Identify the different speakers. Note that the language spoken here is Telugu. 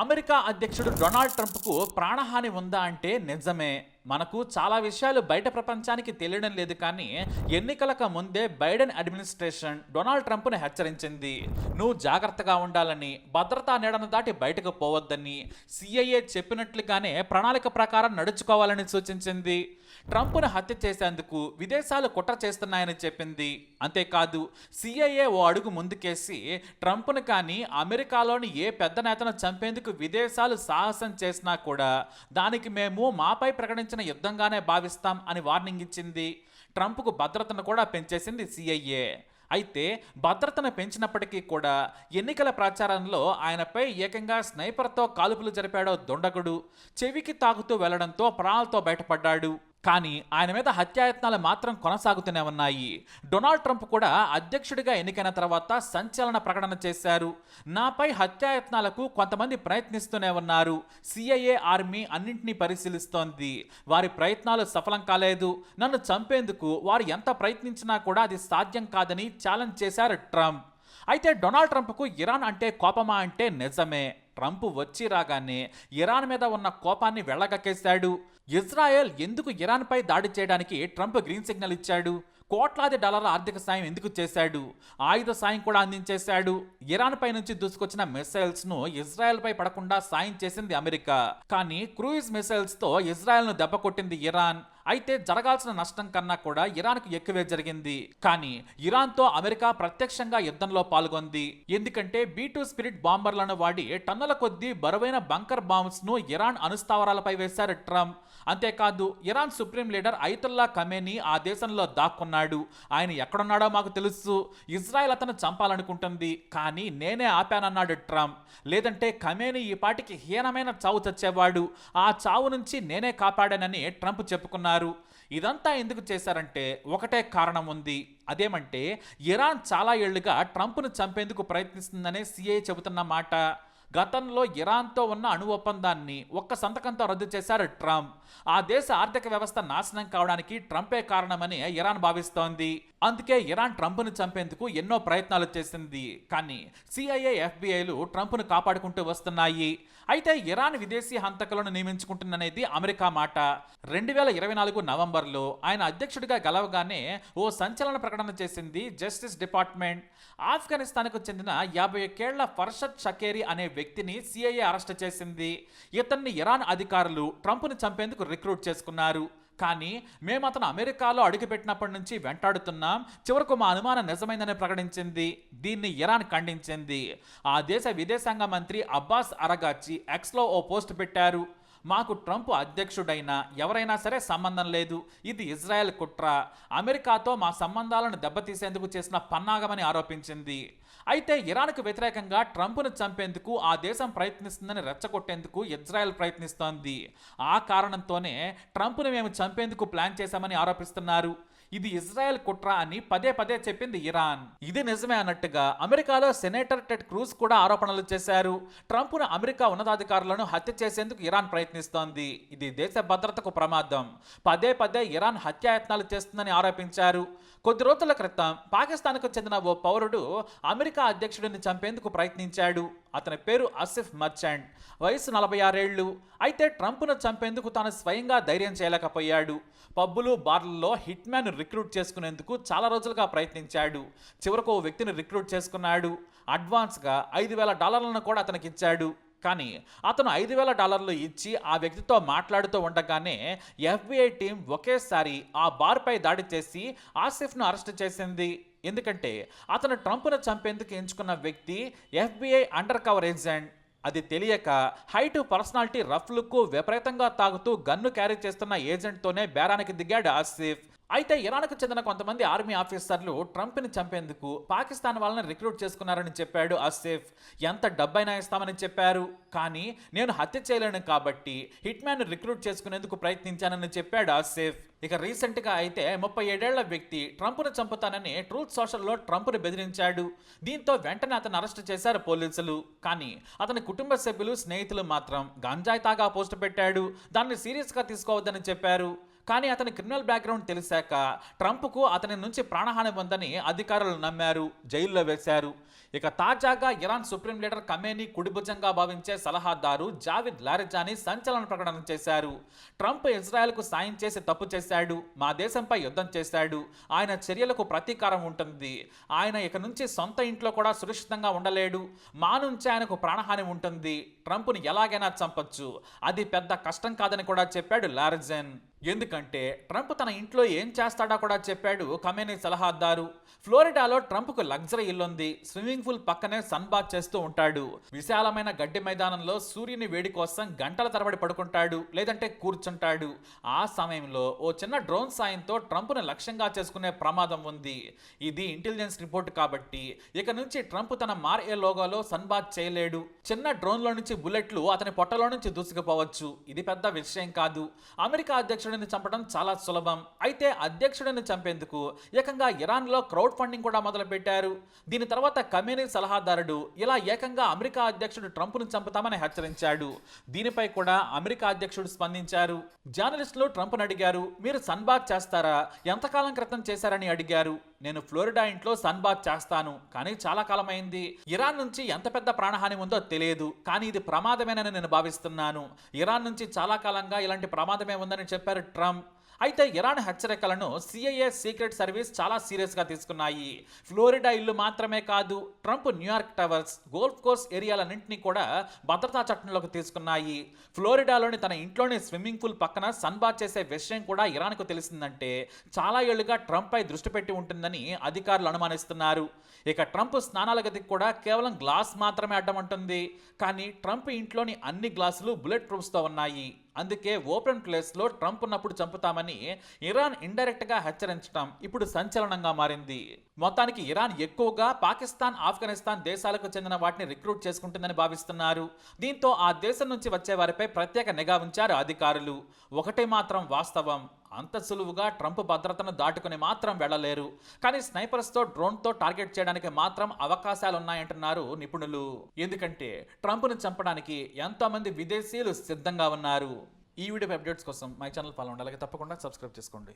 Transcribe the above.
Speaker 1: అమెరికా అధ్యక్షుడు డొనాల్డ్ ట్రంప్కు ప్రాణహాని ఉందా అంటే నిజమే. మనకు చాలా విషయాలు బయట ప్రపంచానికి తెలియడం లేదు, కానీ ఎన్నికలకు ముందే బైడెన్ అడ్మినిస్ట్రేషన్ డొనాల్డ్ ట్రంప్ను హెచ్చరించింది. నువ్వు జాగ్రత్తగా ఉండాలని, భద్రతా నీడను దాటి బయటకు పోవద్దని, సిఐఏ చెప్పినట్లుగానే ప్రణాళిక ప్రకారం నడుచుకోవాలని సూచించింది. ట్రంప్ను హత్య చేసేందుకు విదేశాలు కుట్ర చేస్తున్నాయని చెప్పింది. అంతేకాదు, సిఐఏ ఓ అడుగు ముందుకేసి ట్రంప్ను కానీ అమెరికాలోని ఏ పెద్ద నేతను చంపేందుకు విదేశాలు సాహసం చేసినా కూడా దానికి మేము మాపై ప్రకటించిన యుద్ధంగానే భావిస్తాం అని వార్నింగ్ ఇచ్చింది. ట్రంప్కు భద్రతను కూడా పెంచేసింది సిఐఏ. అయితే భద్రతను పెంచినప్పటికీ కూడా ఎన్నికల ప్రచారంలో ఆయనపై ఏకంగా స్నైపర్తో కాల్పులు జరిపాడో దుండగుడు చెవికి తాకుతూ వెళ్లడంతో ప్రాణాలతో బయటపడ్డాడు. కానీ ఆయన మీద హత్యాయత్నాలు మాత్రం కొనసాగుతూనే ఉన్నాయి. డొనాల్డ్ ట్రంప్ కూడా అధ్యక్షుడిగా ఎన్నికైన తర్వాత సంచలన ప్రకటన చేశారు. నాపై హత్యాయత్నాలకు కొంతమంది ప్రయత్నిస్తూనే ఉన్నారు. సిఐఏ ఆర్మీ అన్నింటినీ పరిశీలిస్తోంది. వారి ప్రయత్నాలు సఫలం కాలేదు. నన్ను చంపేందుకు వారు ఎంత ప్రయత్నించినా కూడా అది సాధ్యం కాదని ఛాలెంజ్ చేశారు ట్రంప్. అయితే డొనాల్డ్ ట్రంప్కు ఇరాన్ అంటే కోపమా అంటే నిజమే. ట్రంప్ వచ్చి రాగానే ఇరాన్ మీద ఉన్న కోపాన్ని వెళ్ళగక్కేశాడు. ఇజ్రాయెల్ ఎందుకు ఇరాన్పై దాడి చేయడానికి ట్రంప్ గ్రీన్ సిగ్నల్ ఇచ్చాడు? కోట్లాది డాలర్ల ఆర్థిక సాయం ఎందుకు చేశాడు? ఆయుధ సాయం కూడా అందించేశాడు. ఇరాన్ పై నుంచి దూసుకొచ్చిన మిసైల్స్ ను ఇజ్రాయెల్ పై పడకుండా సాయం చేసింది అమెరికా. కానీ క్రూయిజ్ మిసైల్స్ తో ఇజ్రాయెల్ ను దెబ్బ కొట్టింది ఇరాన్. అయితే జరగాల్సిన నష్టం కన్నా కూడా ఇరాన్కు ఎక్కువే జరిగింది. కానీ ఇరాన్తో అమెరికా ప్రత్యక్షంగా యుద్ధంలో పాల్గొంది. ఎందుకంటే B-2 స్పిరిట్ బాంబర్లను వాడి టన్నుల కొద్దీ బరువైన బంకర్ బాంబ్స్ ను ఇరాన్ అణుస్థావరాలపై వేశారు ట్రంప్. అంతేకాదు, Iran supreme leader Ayatollah Khamenei ఆ దేశంలో దాక్కున్నాడు. ఆయన ఎక్కడున్నాడో మాకు తెలుసు. ఇజ్రాయెల్ అతను చంపాలనుకుంటుంది, కానీ నేనే ఆపానన్నాడు ట్రంప్. లేదంటే ఖమేనీ ఈ పాటికి హీనమైన చావు చచ్చేవాడు. ఆ చావు నుంచి నేనే కాపాడానని ట్రంప్ చెప్పుకున్నారు. ఇదంతా ఎందుకు చేశారంటే ఒకటే కారణం ఉంది. అదేమంటే ఇరాన్ చాలా ఏళ్లుగా ట్రంప్ను చంపేందుకు ప్రయత్నిస్తుందనే సిఐఏ చెబుతున్న మాట. గతంలో ఇరాన్తో ఉన్న అణు ఒప్పందాన్ని ఒక్క సంతకంతో రద్దు చేశారు ట్రంప్. ఆ దేశ ఆర్థిక వ్యవస్థ నాశనం కావడానికి ట్రంపే కారణమని ఇరాన్ భావిస్తోంది. అందుకే ఇరాన్ ట్రంప్ను చంపేందుకు ఎన్నో ప్రయత్నాలు చేసింది. కానీ సిఐఏ, ఎఫ్బిఐలు ట్రంప్ను కాపాడుకుంటూ వస్తున్నాయి. అయితే ఇరాన్ విదేశీ హంతకులను నియమించుకుంటుందనేది అమెరికా మాట. 2024 నవంబర్లో ఆయన అధ్యక్షుడిగా గెలవగానే ఓ సంచలన ప్రకటన చేసింది జస్టిస్ డిపార్ట్మెంట్. ఆఫ్ఘనిస్తాన్కు చెందిన 51 ఏళ్ల ఫర్షద్ షకేరి అనే వ్యక్తిని సిఐఏ అరెస్ట్ చేసింది. ఇతన్ని ఇరాన్ అధికారులు ట్రంప్ను చంపేందుకు రిక్రూట్ చేసుకున్నారు. కానీ మేము అతను అమెరికాలో అడుగుపెట్టినప్పటి నుంచి వెంటాడుతున్నాం, చివరకు మా అనుమానం నిజమైందని ప్రకటించింది. దీన్ని ఇరాన్ ఖండించింది. ఆ దేశ విదేశాంగ మంత్రి అబ్బాస్ అరగాచి ఎక్స్లో ఓ పోస్ట్ పెట్టారు. మాకు ట్రంప్ అధ్యక్షుడైనా ఎవరైనా సరే సంబంధం లేదు. ఇది ఇజ్రాయెల్ కుట్ర. అమెరికాతో మా సంబంధాలను దెబ్బతీసేందుకు చేసిన పన్నాగమని ఆరోపించింది. అయితే ఇరాన్కు వ్యతిరేకంగా ట్రంప్ను చంపేందుకు ఆ దేశం ప్రయత్నిస్తుందని రెచ్చగొట్టేందుకు ఇజ్రాయెల్ ప్రయత్నిస్తోంది. ఆ కారణంతోనే ట్రంప్ను మేము చంపేందుకు ప్లాన్ చేశామని ఆరోపిస్తున్నారు. ఇది ఇజ్రాయెల్ కుట్ర అని పదే పదే చెప్పింది ఇరాన్. ఇది నిజమే అన్నట్టుగా అమెరికాలో సెనేటర్ టెడ్ క్రూజ్ కూడా ఆరోపణలు చేశారు. ట్రంప్ను అమెరికా ఉన్నతాధికారులను హత్య చేసేందుకు ఇరాన్ ప్రయత్నిస్తోంది. ఇది దేశ భద్రతకు ప్రమాదం. పదే పదే ఇరాన్ హత్యాయత్నాలు చేస్తుందని ఆరోపించారు. కొద్ది రోజుల క్రితం పాకిస్తాన్కు చెందిన ఓ పౌరుడు అమెరికా అధ్యక్షుడిని చంపేందుకు ప్రయత్నించాడు. అతని పేరు ఆసిఫ్ మర్చెంట్. వయసు 46 ఏళ్లు. అయితే ట్రంప్ను చంపేందుకు తాను స్వయంగా ధైర్యం చేయలేకపోయాడు. పబ్బులు, బార్లలో హిట్ మ్యాన్ రిక్రూట్ చేసుకునేందుకు చాలా రోజులుగా ప్రయత్నించాడు. చివరకు ఓ వ్యక్తిని రిక్రూట్ చేసుకున్నాడు. అడ్వాన్స్గా $5,000 కూడా అతనికి ఇచ్చాడు. కానీ అతను $5,000 ఇచ్చి ఆ వ్యక్తితో మాట్లాడుతూ ఉండగానే ఎఫ్బిఐ టీం ఒకేసారి ఆ బార్పై దాడి చేసి ఆసిఫ్ను అరెస్ట్ చేసింది. ఎందుకంటే అతను ట్రంప్ను చంపేందుకు ఎంచుకున్న వ్యక్తి ఎఫ్బిఐ అండర్ కవర్ ఏజెంట్. అది తెలియక హైట్, పర్సనాలిటీ, రఫ్ లుక్, విపరీతంగా తాగుతూ గన్ను క్యారీ చేస్తున్న ఏజెంట్తోనే బేరానికి దిగాడు ఆసిఫ్. అయితే ఇరాన్కు చెందిన కొంతమంది ఆర్మీ ఆఫీసర్లు ట్రంప్ని చంపేందుకు పాకిస్తాన్ వాళ్ళని రిక్రూట్ చేసుకున్నారని చెప్పాడు ఆసిఫ్. ఎంత డబ్బైనా ఇస్తామని చెప్పారు. కానీ నేను హత్య చేయలేను కాబట్టి హిట్ మ్యాన్ రిక్రూట్ చేసుకునేందుకు ప్రయత్నించానని చెప్పాడు ఆసిఫ్. ఇక రీసెంట్గా అయితే 37 ఏళ్ల వ్యక్తి ట్రంప్ను చంపుతానని ట్రూత్ సోషల్లో ట్రంప్ను బెదిరించాడు. దీంతో వెంటనే అతను అరెస్ట్ చేశారు పోలీసులు. కానీ అతని కుటుంబ సభ్యులు, స్నేహితులు మాత్రం గంజాయి తాగా పోస్ట్ పెట్టాడు. దాన్ని సీరియస్గా తీసుకోవద్దని చెప్పారు. కానీ అతని క్రిమినల్ బ్యాక్గ్రౌండ్ తెలిసాక ట్రంప్కు అతని నుంచి ప్రాణహాని ఉందని అధికారులు నమ్మారు, జైల్లో వేశారు. ఇక తాజాగా ఇరాన్ సుప్రీం లీడర్ ఖమేనీ కుడిభుజంగా భావించే సలహాదారు జావిద్ లారిజానీ సంచలన ప్రకటన చేశారు. ట్రంప్ ఇజ్రాయెల్కు సాయం చేసి తప్పు చేశాడు, మా దేశంపై యుద్ధం చేశాడు, ఆయన చర్యలకు ప్రతీకారం ఉంటుంది, ఆయన ఇక నుంచి సొంత ఇంట్లో కూడా సురక్షితంగా ఉండలేడు, మా నుంచి ఆయనకు ప్రాణహాని ఉంటుంది, ట్రంప్ను ఎలాగైనా చంపొచ్చు, అది పెద్ద కష్టం కాదని కూడా చెప్పాడు లారిజన్. ఎందుకంటే ట్రంప్ తన ఇంట్లో ఏం చేస్తాడో కూడా చెప్పాడు ఖమేనీ సలహాదారు. ఫ్లోరిడాలో ట్రంప్కు లగ్జరీ ఇల్లుంది, స్విమ్మింగ్ పూల్ పక్కనే సన్ బాత్ చేస్తూ ఉంటాడు, విశాలమైన గడ్డి మైదానంలో సూర్యుని వేడి కోసం గంటల తరబడి పడుకుంటాడు, లేదంటే కూర్చుంటాడు. ఆ సమయంలో ఓ చిన్న డ్రోన్ సాయంతో ట్రంప్ను లక్ష్యంగా చేసుకునే ప్రమాదం ఉంది. ఇది ఇంటెలిజెన్స్ రిపోర్ట్ కాబట్టి ఇక నుంచి ట్రంప్ తన మార్-ఏ లోగోలో సన్ బాత్ చేయలేడు. చిన్న డ్రోన్లో నుంచి బుల్లెట్లు అతని పొట్టలో నుంచి దూసుకుపోవచ్చు, ఇది పెద్ద విషయం కాదు. అమెరికా అధ్యక్షుడిని చంపడం చాలా సులభం. అయితే అధ్యక్షుడిని చంపేందుకు ఏకంగా ఇరాన్లో క్రౌడ్ ఫండింగ్ కూడా మొదలుపెట్టారు. దీని తర్వాత ఖమేనీ సలహాదారుడు ఇలా ఏకంగా అమెరికా అధ్యక్షుడు ట్రంప్ను చంపుతామని హెచ్చరించాడు. దీనిపై కూడా అమెరికా అధ్యక్షుడు స్పందించారు. జర్నలిస్టులు ట్రంప్ను అడిగారు, మీరు సన్ బాత్ చేస్తారా, ఎంతకాలం క్రితం చేశారని అడిగారు. నేను ఫ్లోరిడా ఇంట్లో సన్ బాత్ చేస్తాను, కానీ చాలా కాలమైంది. ఇరాన్ నుంచి ఎంత పెద్ద ప్రాణహాని ఉందో తెలియదు, కానీ ఇది ప్రమాదమేనని నేను భావిస్తున్నాను. ఇరాన్ నుంచి చాలా కాలంగా ఇలాంటి ప్రమాదమే ఉందని చెప్పారు ట్రంప్. అయితే ఇరాన్ హెచ్చరికలను సిఐఏ సీక్రెట్ సర్వీస్ చాలా సీరియస్గా తీసుకున్నాయి. ఫ్లోరిడా ఇల్లు మాత్రమే కాదు, Trump New York towers, golf course ఏరియాలన్నింటినీ కూడా భద్రతా చట్టంలోకి తీసుకున్నాయి. ఫ్లోరిడాలోని తన ఇంట్లోని స్విమ్మింగ్ పూల్ పక్కన సన్ బాత్ చేసే విషయం కూడా ఇరాన్కు తెలిసిందంటే చాలా ఏళ్లుగా ట్రంప్పై దృష్టి పెట్టి ఉంటుందని అధికారులు అనుమానిస్తున్నారు. ఇక ట్రంప్ స్నానాల గదికి కూడా కేవలం గ్లాస్ మాత్రమే అడ్డం ఉంటుంది, కానీ ట్రంప్ ఇంట్లోని అన్ని గ్లాసులు బుల్లెట్ ప్రూఫ్స్తో ఉన్నాయి. అందుకే ఓపెన్ ప్లేస్లో ట్రంప్ ఉన్నప్పుడు చంపుతామని ఇరాన్ ఇండైరెక్ట్గా హెచ్చరించడం ఇప్పుడు సంచలనంగా మారింది. మొత్తానికి ఇరాన్ ఎక్కువగా పాకిస్తాన్, ఆఫ్ఘనిస్తాన్ దేశాలకు చెందిన వాటిని రిక్రూట్ చేసుకుంటుందని భావిస్తున్నారు. దీంతో ఆ దేశం నుంచి వచ్చే వారిపై ప్రత్యేక నిఘా ఉంచారు అధికారులు. ఒకటే మాత్రం వాస్తవం, అంత సులువుగా ట్రంప్ భద్రతను దాటుకుని మాత్రం వెళ్ళలేరు, కానీ స్నైపర్స్తో డ్రోన్తో టార్గెట్ చేయడానికి మాత్రం అవకాశాలున్నాయంటున్నారు నిపుణులు. ఎందుకంటే ట్రంప్ను చంపడానికి ఎంతోమంది విదేశీయులు సిద్ధంగా ఉన్నారు. ఈ వీడియో అప్డేట్స్ కోసం మై ఛానల్ ఫాలో అవ్వండి, అలాగే తప్పకుండా సబ్స్క్రైబ్ చేసుకోండి.